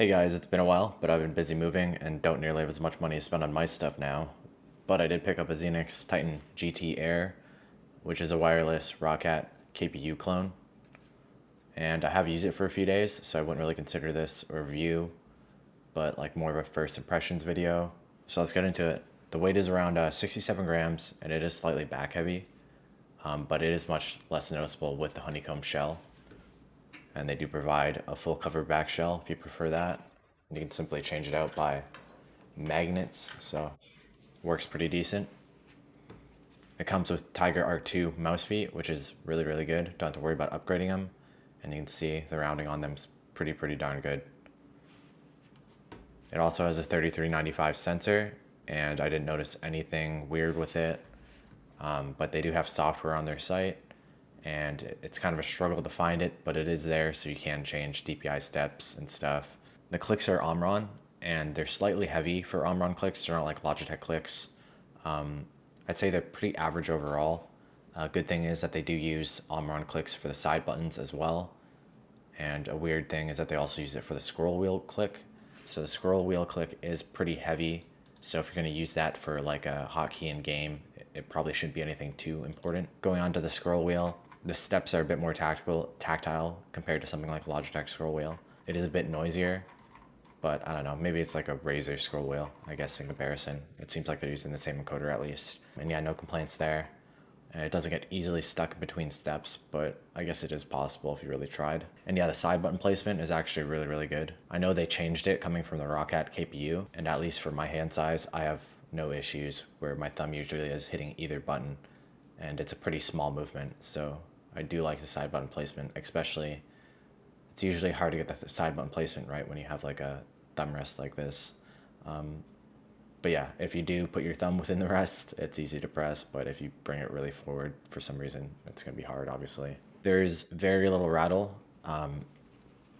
Hey guys, it's been a while, but I've been busy moving and don't nearly have as much money to spend on my stuff now. But I did pick up a Xenics Titan GT Air, which is a wireless Roccat KPU clone. And I have used it for a few days, so I wouldn't really consider this a review, but like more of a first impressions video. So let's get into it. The weight is around 67 grams, and it is slightly back heavy, but it is much less noticeable with the honeycomb shell. And they do provide a full cover back shell if you prefer that. You can simply change it out by magnets, so works pretty decent. It comes with Tiger R2 mouse feet, which is really, really good. Don't have to worry about upgrading them. And you can see the rounding on them is pretty darn good. It also has a 3395 sensor, and I didn't notice anything weird with it. But they do have software on their site, and it's kind of a struggle to find it, but it is there, so you can change DPI steps and stuff. The clicks are Omron, and they're slightly heavy for Omron clicks. They're not like Logitech clicks. I'd say they're pretty average overall. Good thing is that they do use Omron clicks for the side buttons as well. And a weird thing is that they also use it for the scroll wheel click. So the scroll wheel click is pretty heavy. So if you're going to use that for like a hotkey in game, it probably shouldn't be anything too important. Going on to the scroll wheel, the steps are a bit more tactile compared to something like Logitech scroll wheel. It is a bit noisier, but I don't know, maybe it's like a Razer scroll wheel, I guess, in comparison. It seems like they're using the same encoder at least. And yeah, no complaints there. It doesn't get easily stuck between steps, but I guess it is possible if you really tried. And yeah, the side button placement is actually really, really good. I know they changed it coming from the Roccat KPU, and at least for my hand size, I have no issues where my thumb usually is hitting either button, and it's a pretty small movement, so I do like the side button placement, especially it's usually hard to get the side button placement right when you have like a thumb rest like this. But yeah, if you do put your thumb within the rest, it's easy to press, but if you bring it really forward for some reason, it's going to be hard, obviously. There's very little rattle. I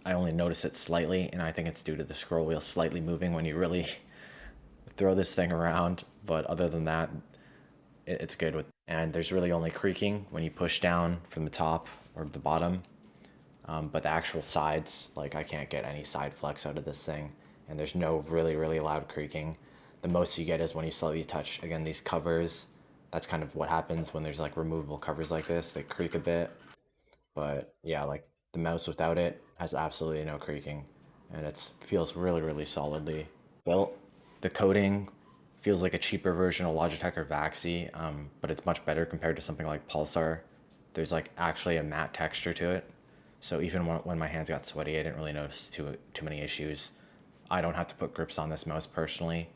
only notice it slightly, and I think it's due to the scroll wheel slightly moving when you really throw this thing around, but other than that, it's good. And there's really only creaking when you push down from the top or the bottom, but the actual sides, like I can't get any side flex out of this thing, and there's no really loud creaking. The most you get is when you slightly touch, again, these covers. That's kind of what happens when there's like removable covers like this. They creak a bit, but yeah, like the mouse without it has absolutely no creaking, and it feels really solidly built. The coating feels like a cheaper version of Logitech or Vaxi, but it's much better compared to something like Pulsar. There's like actually a matte texture to it, so even when my hands got sweaty, I didn't really notice too many issues. I don't have to put grips on this mouse personally,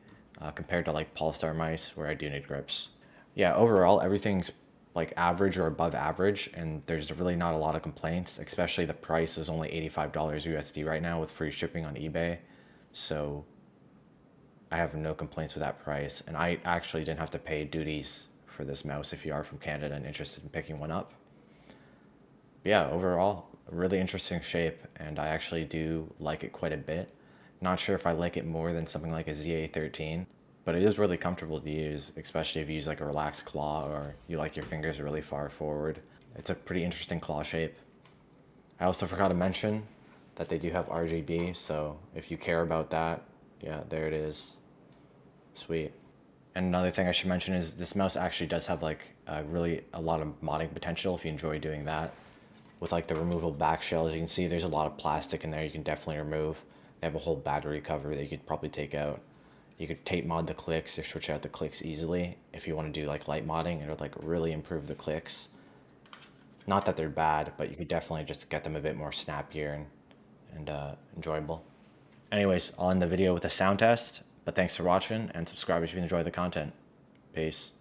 compared to like Pulsar mice where I do need grips. Yeah, overall everything's like average or above average, and there's really not a lot of complaints, especially the price is only $85 USD right now with free shipping on eBay. So I have no complaints with that price, and I actually didn't have to pay duties for this mouse if you are from Canada and interested in picking one up. But yeah, overall, a really interesting shape, and I actually do like it quite a bit. Not sure if I like it more than something like a ZA13, but it is really comfortable to use, especially if you use like a relaxed claw or you like your fingers really far forward. It's a pretty interesting claw shape. I also forgot to mention that they do have RGB, so if you care about that, yeah, there it is. Sweet. And another thing I should mention is this mouse actually does have like really a lot of modding potential if you enjoy doing that. With like the removable back shells, you can see there's a lot of plastic in there you can definitely remove. They have a whole battery cover that you could probably take out. You could tape mod the clicks or switch out the clicks easily. If you want to do like light modding, it'll like really improve the clicks. Not that they're bad, but you could definitely just get them a bit more snappier and enjoyable. Anyways, I'll end the video with a sound test, but thanks for watching and subscribe if you enjoy the content. Peace.